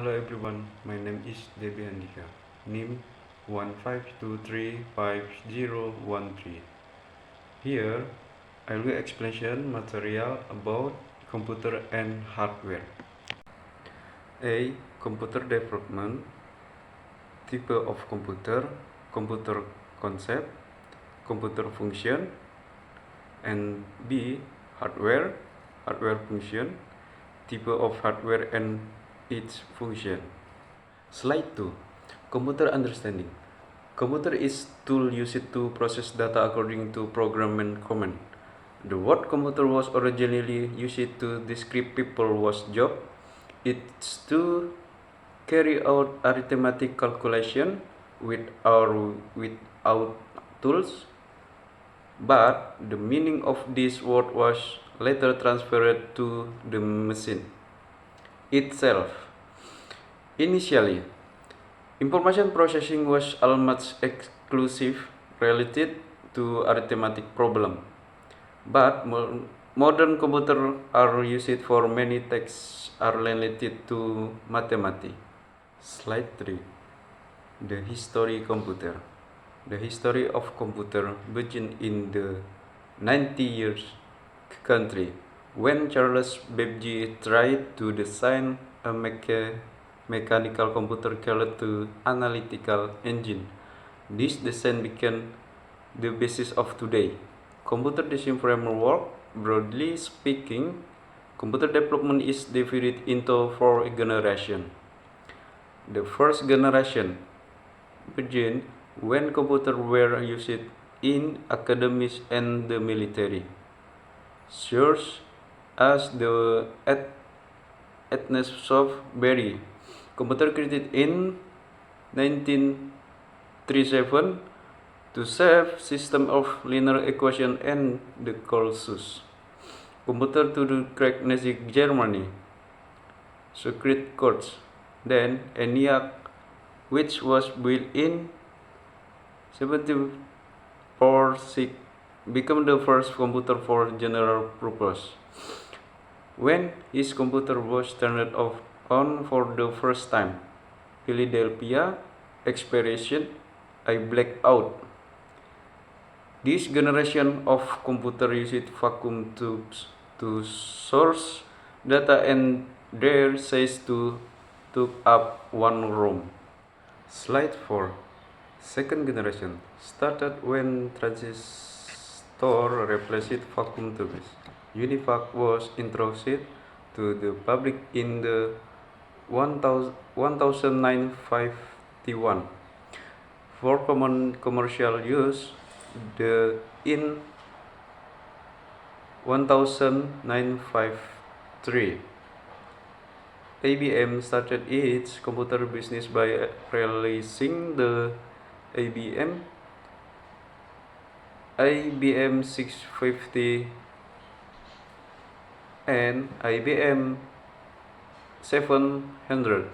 Hello everyone, my name is Debbie Andika, NIM 15235013. Here, I will explain material about computer and hardware. A. Computer development, type of computer, computer concept, computer function, and B. Hardware, hardware function, type of hardware and its function. Slide 2. Computer understanding. Computer is tool used to process data according to program and command. The word computer was originally used to describe people's job. It's to carry out arithmetic calculation with or without tools. But the meaning of this word was later transferred to the machine itself. Initially, information processing was almost exclusive related to arithmetic problem, but modern computers are used for many tasks are related to mathematics. Slide 3. The history computer. The history of computer began in the 90 years country when Charles Babbage tried to design a mechanical computer called the analytical engine. This design became the basis of today. Computer design framework. Broadly speaking, computer development is divided into 4 generations. The first generation began when computers were used in academics and the military, such as the Ernest Berry computer created in 1937 to solve system of linear equation and the Colossus. Computer to the crack Nazi Germany, secret codes, then ENIAC, which was built in 1974, became the first computer for general purpose. When his computer was turned on for the first time, Philadelphia experienced a blackout. This generation of computer used vacuum tubes to source data and their size to took up one room. Slide 4. Second generation started when transistor replaced vacuum tubes. UNIVAC was introduced to the public in the 1951 for common commercial use. In 1953, IBM started its computer business by releasing the IBM 650 and IBM 700.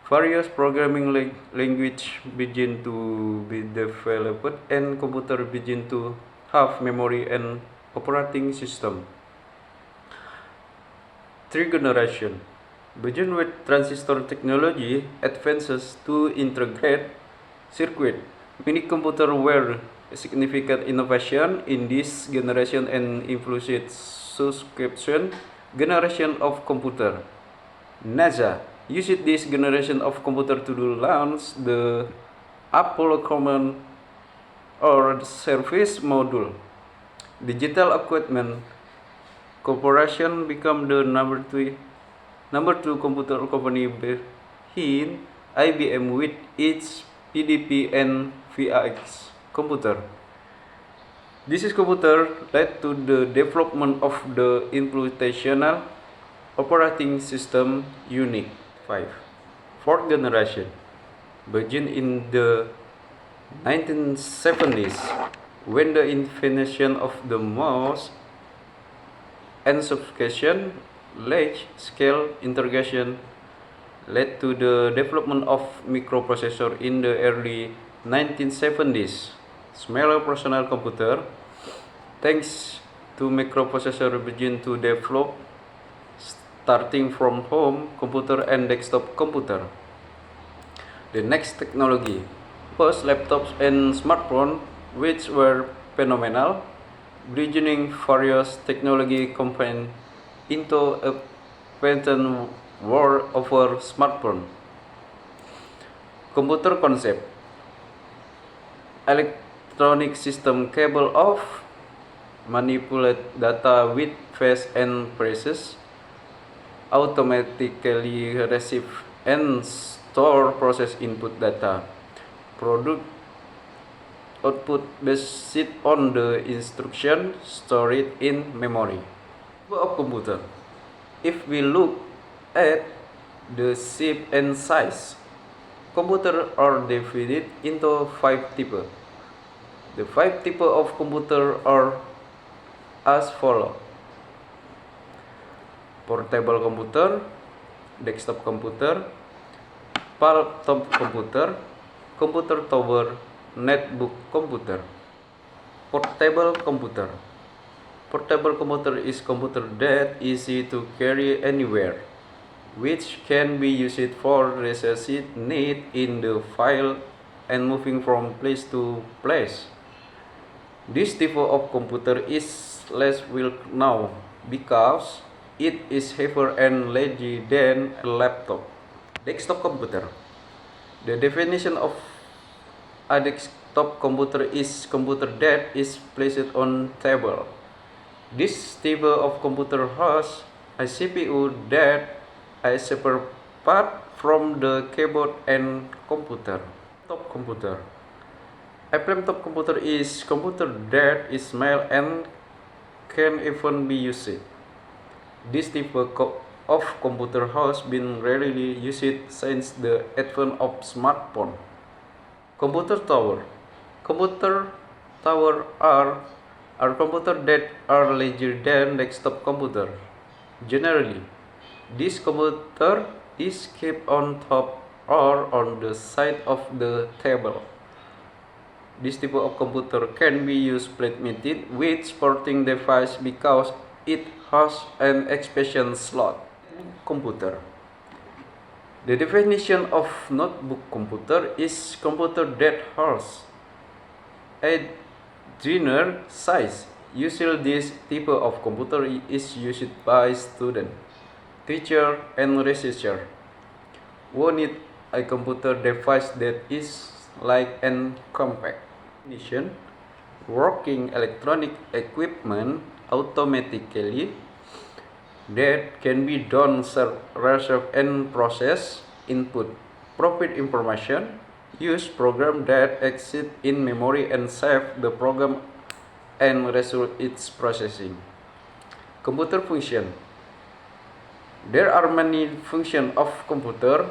Various programming languages begin to be developed and computers begin to have memory and operating system. 3 generation begin with transistor technology advances to integrate circuit. Many computers were a significant innovation in this generation and influenced subsequent generation of computer. NASA used this generation of computer to launch the Apollo Command or Service Module. Digital Equipment Corporation became the number two computer company behind IBM with its PDP and VIX computer. This computer led to the development of the implementational operating system Unix 5. Fourth generation began in the 1970s when the invention of the mouse and sophistication large-scale integration led to the development of microprocessor in the early 1970s. Smaller personal computer, thanks to microprocessor, began to develop starting from home computer and desktop computer. The next technology was laptops and smartphones, which were phenomenal, bridging various technology combined into a patent war over smartphone. Computer concept: electronic system capable of manipulate data with phase and phases, automatically receive and store process input data, product output based on the instruction stored in memory. Type of computer. If we look at the shape and size, computers are divided into 5 types. The 5 types of computer are as follows: portable computer, desktop computer, laptop computer, computer tower, netbook computer. Portable computer. Portable computer is computer that easy to carry anywhere, which can be used for research need in the file and moving from place to place. This type of computer is less well known because it is heavier and lazy than a laptop. Desktop computer. The definition of a desktop computer is computer that is placed on table. This type of computer has a CPU that is separate from the keyboard and computer. Laptop computer. A laptop computer is computer that is small and can even be used. This type of computer has been rarely used since the advent of smartphone. Computer tower. Computer tower are computers that are larger than desktop computer. Generally, this computer is kept on top or on the side of the table. This type of computer can be used flat-mounted with supporting device because it has an expansion slot. Computer. The definition of notebook computer is computer that has a thinner size. Usually this type of computer is used by students, teachers, and researchers who need a computer device that is light and compact. Definition: working electronic equipment automatically that can be done reserve and process input, provide information, use program that exist in memory and save the program and result its processing. Computer function. There are many functions of computer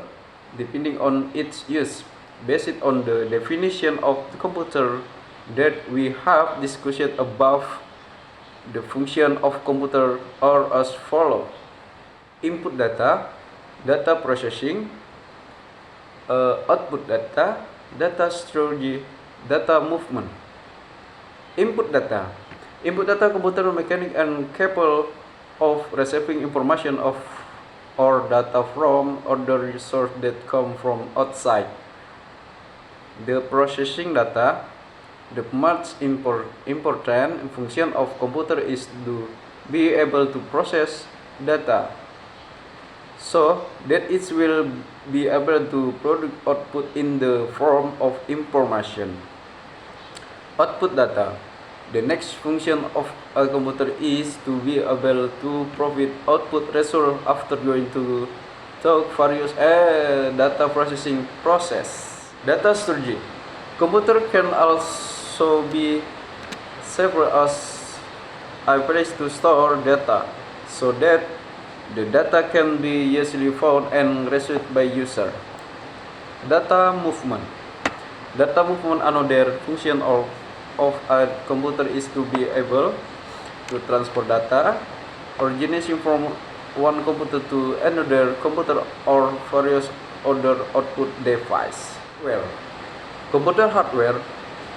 depending on its use. Based on the definition of the computer that we have discussed above, the function of computer are as follows: input data, data processing, output data, data storage, data movement. Input data. Input data computer mechanic and capable of receiving information of or data from other sources that come from outside. The processing data. The most important function of computer is to be able to process data so that it will be able to produce output in the form of information. Output data. The next function of a computer is to be able to provide output result after going to various data processing process. Data storage. Computer can also be served as a place to store data so that the data can be easily found and retrieved by user. Data movement. Data movement, another function of a computer, is to be able to transfer data originating from one computer to another computer or various other output device. Well, computer hardware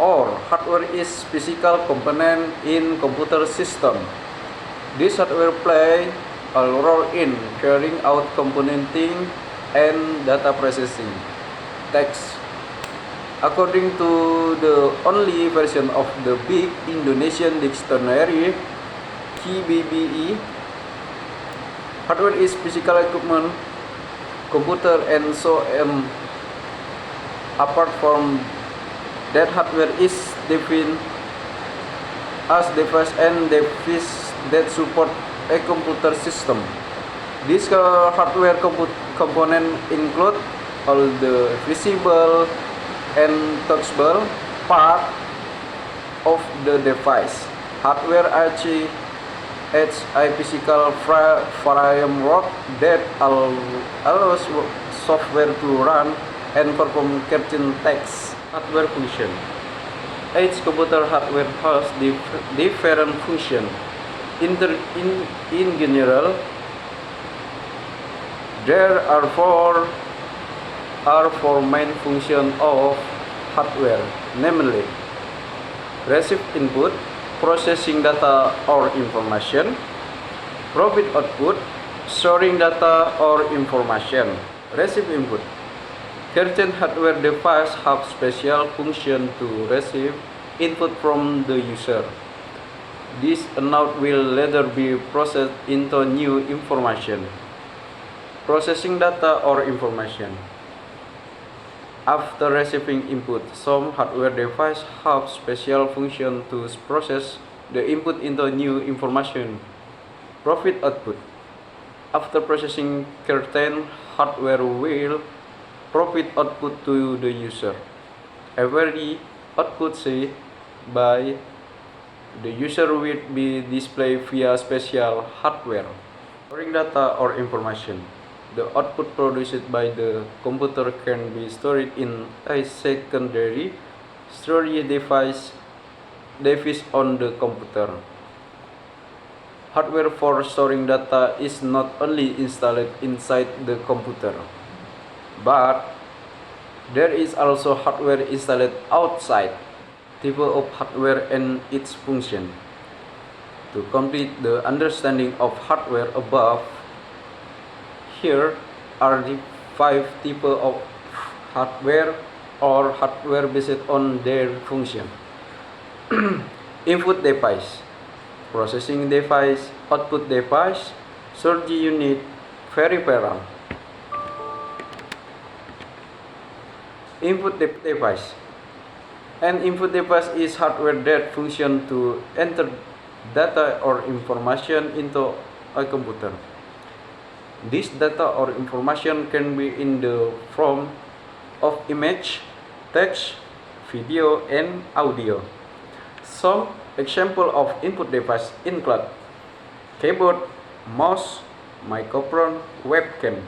or hardware is physical component in computer system. This hardware play a role in carrying out componenting and data processing. Text. According to the only version of the Big Indonesian Dictionary, KBBI, hardware is physical equipment, computer, and so on. Apart from that, hardware is defined as device and device that support a computer system. These hardware components include all the visible and touchable part of the device. Hardware is a physical framework that allows software to run and perform certain tasks. Hardware function. Each computer hardware has different functions. In general, there are four main functions of hardware, namely receive input, processing data or information, provide output, storing data or information. Receive input. Certain hardware devices have special function to receive input from the user. This input will later be processed into new information. Processing data or information. After receiving input, some hardware devices have special function to process the input into new information. Provide output. After processing, certain hardware will provide output to the user. Every output seen by the user will be displayed via special hardware. Storing data or information. The output produced by the computer can be stored in a secondary storage device on the computer. Hardware for storing data is not only installed inside the computer, but there is also hardware installed outside. Type of hardware and its function. To complete the understanding of hardware above, here are the 5 types of hardware or hardware based on their function. Input device, processing device, output device, storage unit, peripheral. Input device. An input device is hardware that functions to enter data or information into a computer. This data or information can be in the form of image, text, video, and audio. Some examples of input device include keyboard, mouse, microphone, webcam.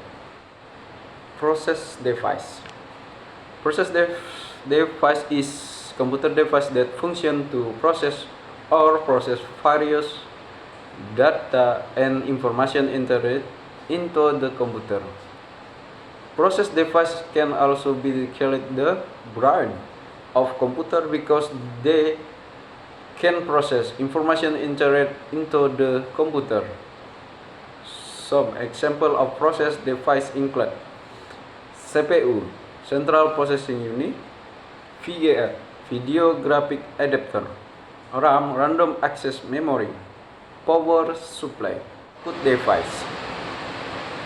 Process device. Process device is computer device that function to process or process various data and information entered into the computer. Process device can also be called the brain of computer because they can process information entered into the computer. Some example of process device include CPU, Central Processing Unit, VGA, Video Graphic Adapter, RAM, Random Access Memory, Power Supply. Output device.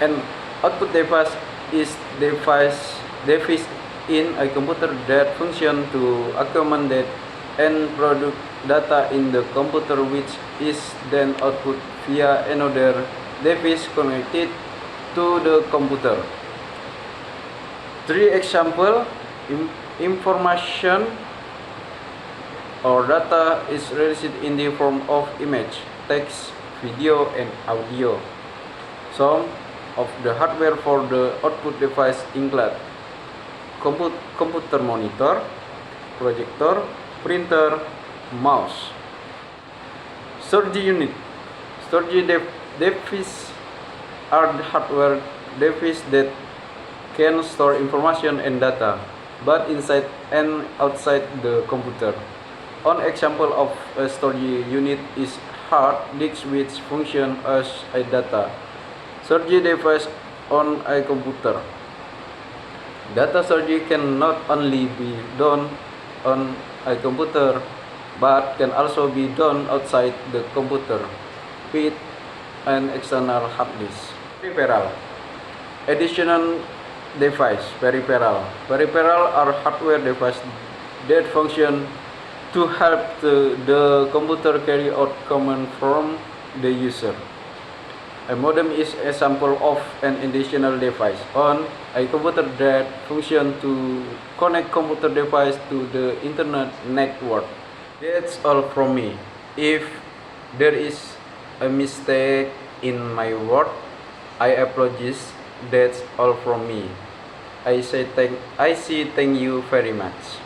An output device is device in a computer that function to accommodate and produce data in the computer, which is then output via another device connected to the computer. 3 examples: information or data is released in the form of image, text, video, and audio. Some of the hardware for the output device include computer monitor, projector, printer, mouse. Storage unit. Storage devices are the hardware devices that can store information and data, but inside and outside the computer. One example of a storage unit is hard disk, which function as a data Surgery device on a computer. Data surgery can not only be done on a computer, but can also be done outside the computer with an external hard disk. Peripheral. Additional device. Peripheral. Peripheral are hardware devices that function to help the computer carry out commands from the user. A modem is a sample of an additional device on a computer that functions to connect computer device to the internet network. That's all from me. If there is a mistake in my word, I apologize. That's all from me. I say thank you very much.